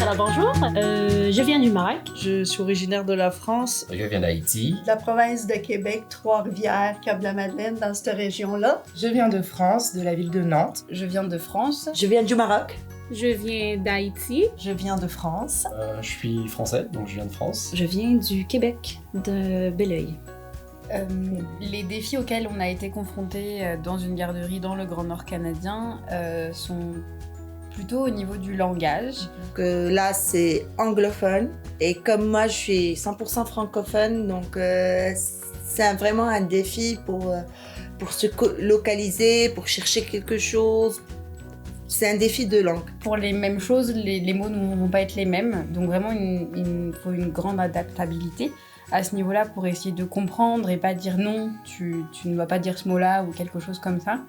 Alors bonjour, je viens du Maroc. Je suis originaire de la France. Je viens d'Haïti. De la province de Québec, Trois-Rivières, Cap-de-la-Madeleine, dans cette région-là. Je viens de France, de la ville de Nantes. Je vian de France. Je viens du Maroc. Je viens d'Haïti. Je viens de France. Je suis français, donc je viens de France. Je viens du Québec, de Belleuil. Les défis auxquels on a été confrontés dans une garderie dans le Grand Nord canadien sont plutôt au niveau du langage. Donc, là, c'est anglophone. Et comme moi, je suis 100% francophone, donc c'est vraiment un défi pour se localiser, pour chercher quelque chose. C'est un défi de langue. Pour les mêmes choses, les mots ne vont pas être les mêmes. Donc vraiment, il faut une grande adaptabilité à ce niveau-là pour essayer de comprendre et pas dire non, tu ne vas pas dire ce mot-là ou quelque chose comme ça.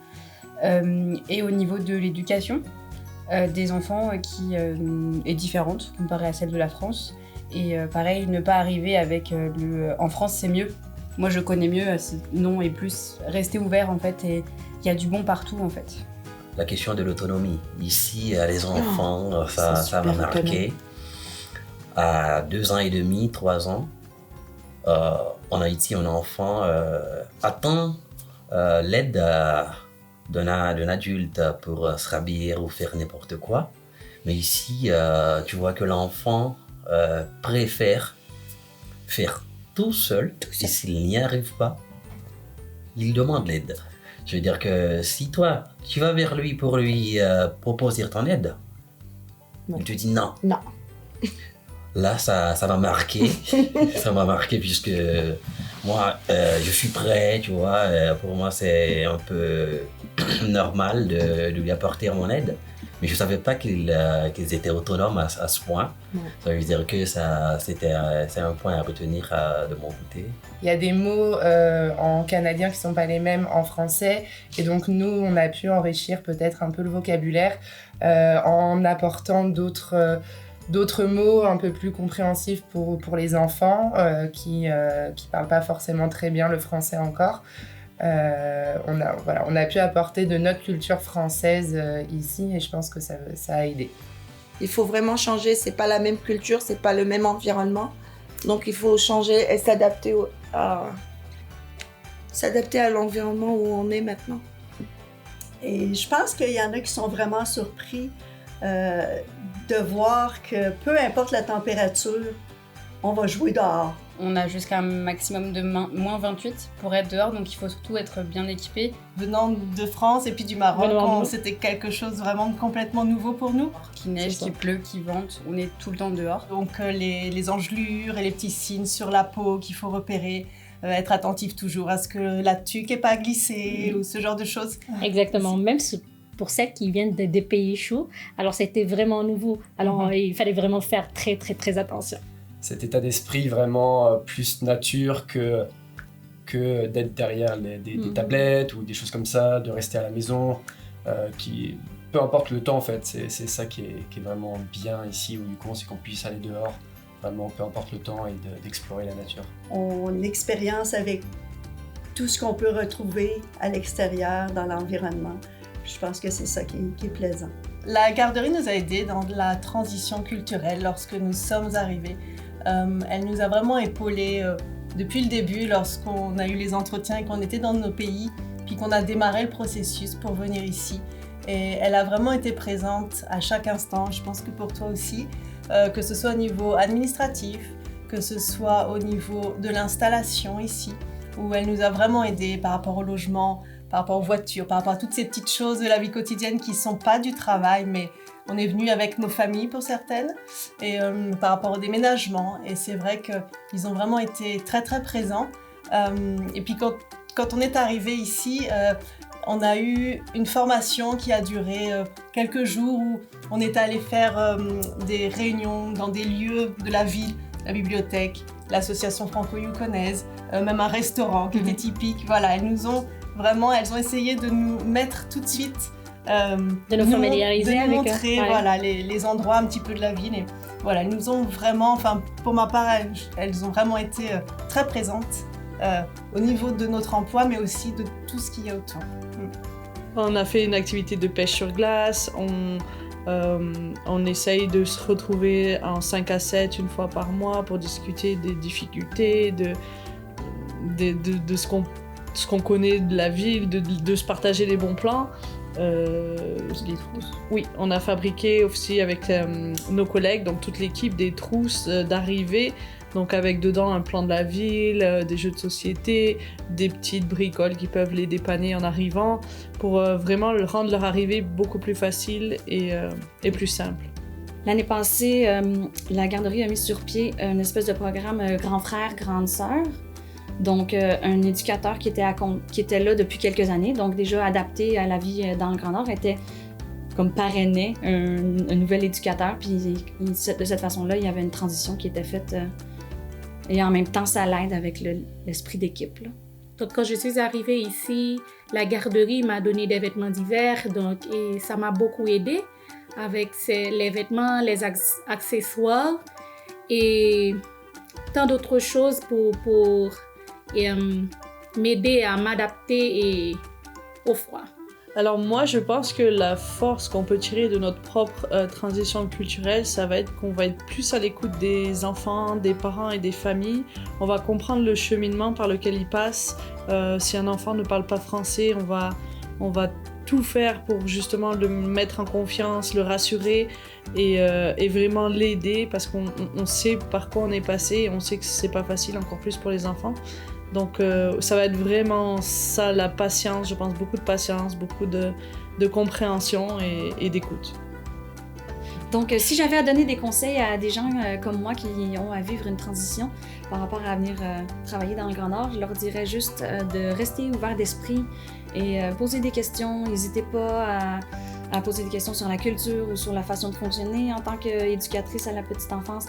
Et au niveau de l'éducation des enfants qui est différente comparée à celle de la France. Et pareil, ne pas arriver avec en France c'est mieux. Moi je connais mieux, non et plus rester ouvert en fait, et il y a du bon partout en fait. La question de l'autonomie. Ici, les enfants, ça m'a marqué. À 2 ans et demi, 3 ans, en Haïti, un enfant attend l'aide d'un adulte pour se rhabiller ou faire n'importe quoi. Mais ici, tu vois que l'enfant préfère faire tout seul. Et s'il n'y arrive pas, il demande l'aide. Je veux dire que si toi, tu vas vers lui pour lui proposer ton aide, il te dit non. Non. Là, ça m'a marqué. Ça m'a marqué puisque moi, je suis prêt, tu vois. Pour moi, c'est un peu normal de lui apporter mon aide. Mais je ne savais pas qu'ils étaient autonomes à ce point. Ouais. Ça veut dire que c'est un point à retenir de mon côté. Il y a des mots en canadien qui ne sont pas les mêmes en français. Et donc nous, on a pu enrichir peut-être un peu le vocabulaire en apportant d'autres mots un peu plus compréhensifs pour les enfants qui parlent pas forcément très bien le français encore. On a pu apporter de notre culture française ici et je pense que ça a aidé. Il faut vraiment changer, c'est pas la même culture, c'est pas le même environnement. Donc il faut changer et s'adapter à l'environnement où on est maintenant. Et je pense qu'il y en a qui sont vraiment surpris de voir que peu importe la température, on va jouer dehors. On a jusqu'à un maximum de moins 28 pour être dehors, donc il faut surtout être bien équipé. Venant de France et puis du Maroc, c'était quelque chose vraiment complètement nouveau pour nous. Qu'il neige, qu'il pleut, qu'il vente, on est tout le temps dehors. Donc les engelures et les petits signes sur la peau qu'il faut repérer, être attentif toujours à ce que la tuque n'est pas glissée ou ce genre de choses. Exactement, même pour celles qui viennent des pays chauds, alors c'était vraiment nouveau. Alors il fallait vraiment faire très très très attention. Cet état d'esprit vraiment plus nature que d'être derrière des tablettes ou des choses comme ça, de rester à la maison, peu importe le temps en fait, c'est ça qui est vraiment bien ici au Yukon, c'est qu'on puisse aller dehors, vraiment peu importe le temps et d'explorer la nature. On expérience avec tout ce qu'on peut retrouver à l'extérieur, dans l'environnement. Je pense que c'est ça qui est plaisant. La garderie nous a aidés dans la transition culturelle lorsque nous sommes arrivés. Elle nous a vraiment épaulés depuis le début lorsqu'on a eu les entretiens et qu'on était dans nos pays, puis qu'on a démarré le processus pour venir ici. Et elle a vraiment été présente à chaque instant, je pense que pour toi aussi, que ce soit au niveau administratif, que ce soit au niveau de l'installation ici, où elle nous a vraiment aidés par rapport au logement, par rapport aux voitures, par rapport à toutes ces petites choses de la vie quotidienne qui ne sont pas du travail, mais on est venu avec nos familles pour certaines, et par rapport au déménagement. Et c'est vrai qu'ils ont vraiment été très très présents. Et puis quand on est arrivé ici, on a eu une formation qui a duré quelques jours où on est allé faire des réunions dans des lieux de la ville, la bibliothèque, l'association franco-yukonaise, même un restaurant qui était typique. Voilà, elles ont essayé de nous mettre tout de suite, de nous familiariser de nous avec montrer voilà, les endroits un petit peu de la ville. Et voilà, elles nous ont vraiment, enfin pour ma part, elles ont vraiment été très présentes au niveau de notre emploi, mais aussi de tout ce qu'il y a autour. On a fait une activité de pêche sur glace, On essaye de se retrouver en 5 à 7 une fois par mois pour discuter des difficultés, de ce qu'on connaît de la ville, de se partager les bons plans. Des trousses. Oui, on a fabriqué aussi avec nos collègues, donc toute l'équipe, des trousses d'arrivée, donc avec dedans un plan de la ville, des jeux de société, des petites bricoles qui peuvent les dépanner en arrivant, pour vraiment rendre leur arrivée beaucoup plus facile et plus simple. L'année passée, la garderie a mis sur pied une espèce de programme grand frère, grande sœur. Donc, un éducateur qui était là depuis quelques années, donc déjà adapté à la vie dans le Grand Nord, était comme parrainait un nouvel éducateur. Puis de cette façon-là, il y avait une transition qui était faite. Et en même temps, ça l'aide avec l'esprit d'équipe. Là. Donc, quand je suis arrivée ici, la garderie m'a donné des vêtements d'hiver, et ça m'a beaucoup aidée avec les vêtements, les accessoires et tant d'autres choses pour m'aider à m'adapter au froid. Alors moi, je pense que la force qu'on peut tirer de notre propre transition culturelle, ça va être qu'on va être plus à l'écoute des enfants, des parents et des familles. On va comprendre le cheminement par lequel ils passent. Si un enfant ne parle pas français, on va tout faire pour justement le mettre en confiance, le rassurer et vraiment l'aider parce qu'on sait par quoi on est passé et on sait que c'est pas facile, encore plus pour les enfants. Donc ça va être vraiment ça, la patience, je pense, beaucoup de patience, beaucoup de compréhension et d'écoute. Donc si j'avais à donner des conseils à des gens comme moi qui ont à vivre une transition par rapport à venir travailler dans le Grand Nord, je leur dirais juste de rester ouvert d'esprit et poser des questions. N'hésitez pas à poser des questions sur la culture ou sur la façon de fonctionner en tant qu'éducatrice à la petite enfance.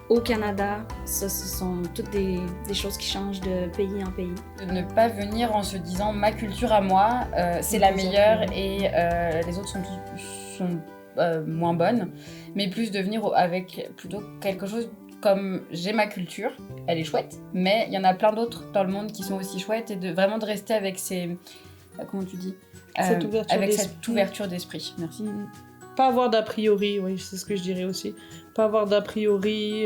Au Canada, ça, ce sont toutes des choses qui changent de pays en pays. De ne pas venir en se disant ma culture à moi, c'est la meilleure et les autres sont moins bonnes, mais plus de venir avec plutôt quelque chose comme j'ai ma culture, elle est chouette, mais il y en a plein d'autres dans le monde qui sont aussi chouettes et vraiment de rester avec ces... comment tu dis cette ouverture avec d'esprit. cette ouverture d'esprit. Merci. Pas avoir d'a priori, oui, c'est ce que je dirais aussi. Pas avoir d'a priori,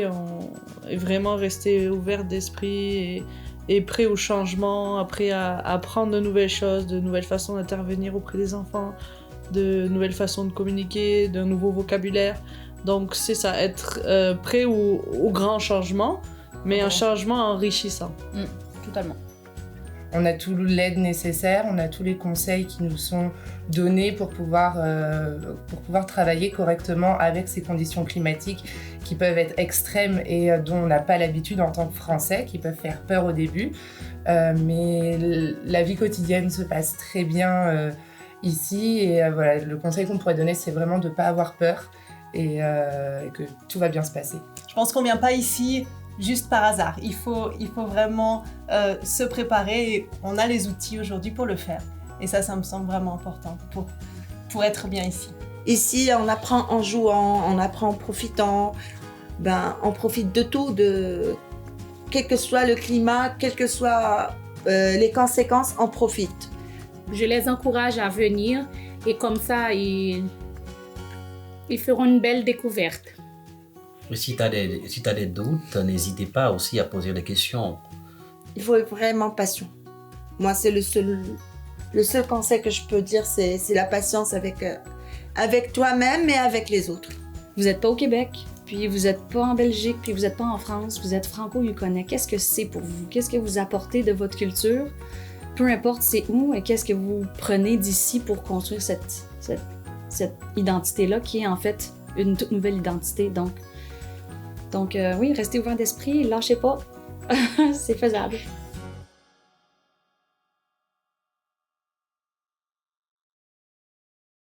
et vraiment rester ouvert d'esprit et prêt au changement, prêt à apprendre de nouvelles choses, de nouvelles façons d'intervenir auprès des enfants, de nouvelles façons de communiquer, d'un nouveau vocabulaire. Donc c'est ça, être prêt au grand changement, mais un changement enrichissant. Totalement. On a toute l'aide nécessaire, on a tous les conseils qui nous sont donnés pour pouvoir travailler correctement avec ces conditions climatiques qui peuvent être extrêmes et dont on n'a pas l'habitude en tant que Français, qui peuvent faire peur au début. Mais la vie quotidienne se passe très bien ici et voilà, le conseil qu'on pourrait donner, c'est vraiment de ne pas avoir peur et que tout va bien se passer. Je pense qu'on ne vient pas ici juste par hasard. Il faut vraiment se préparer et on a les outils aujourd'hui pour le faire. Et ça me semble vraiment important pour être bien ici. Ici, on apprend en jouant, on apprend en profitant. On profite de tout, quel que soit le climat, quelles que soient les conséquences, on profite. Je les encourage à venir et comme ça, ils feront une belle découverte. Si tu as des doutes, n'hésitez pas aussi à poser des questions. Il faut vraiment passion. Moi, c'est le seul conseil que je peux dire, c'est la patience avec toi-même et avec les autres. Vous n'êtes pas au Québec, puis vous n'êtes pas en Belgique, puis vous n'êtes pas en France, vous êtes franco-yukonais. Qu'est-ce que c'est pour vous? Qu'est-ce que vous apportez de votre culture? Peu importe c'est où et qu'est-ce que vous prenez d'ici pour construire cette identité-là qui est en fait une toute nouvelle identité. Donc oui, restez ouvert d'esprit, lâchez pas, c'est faisable.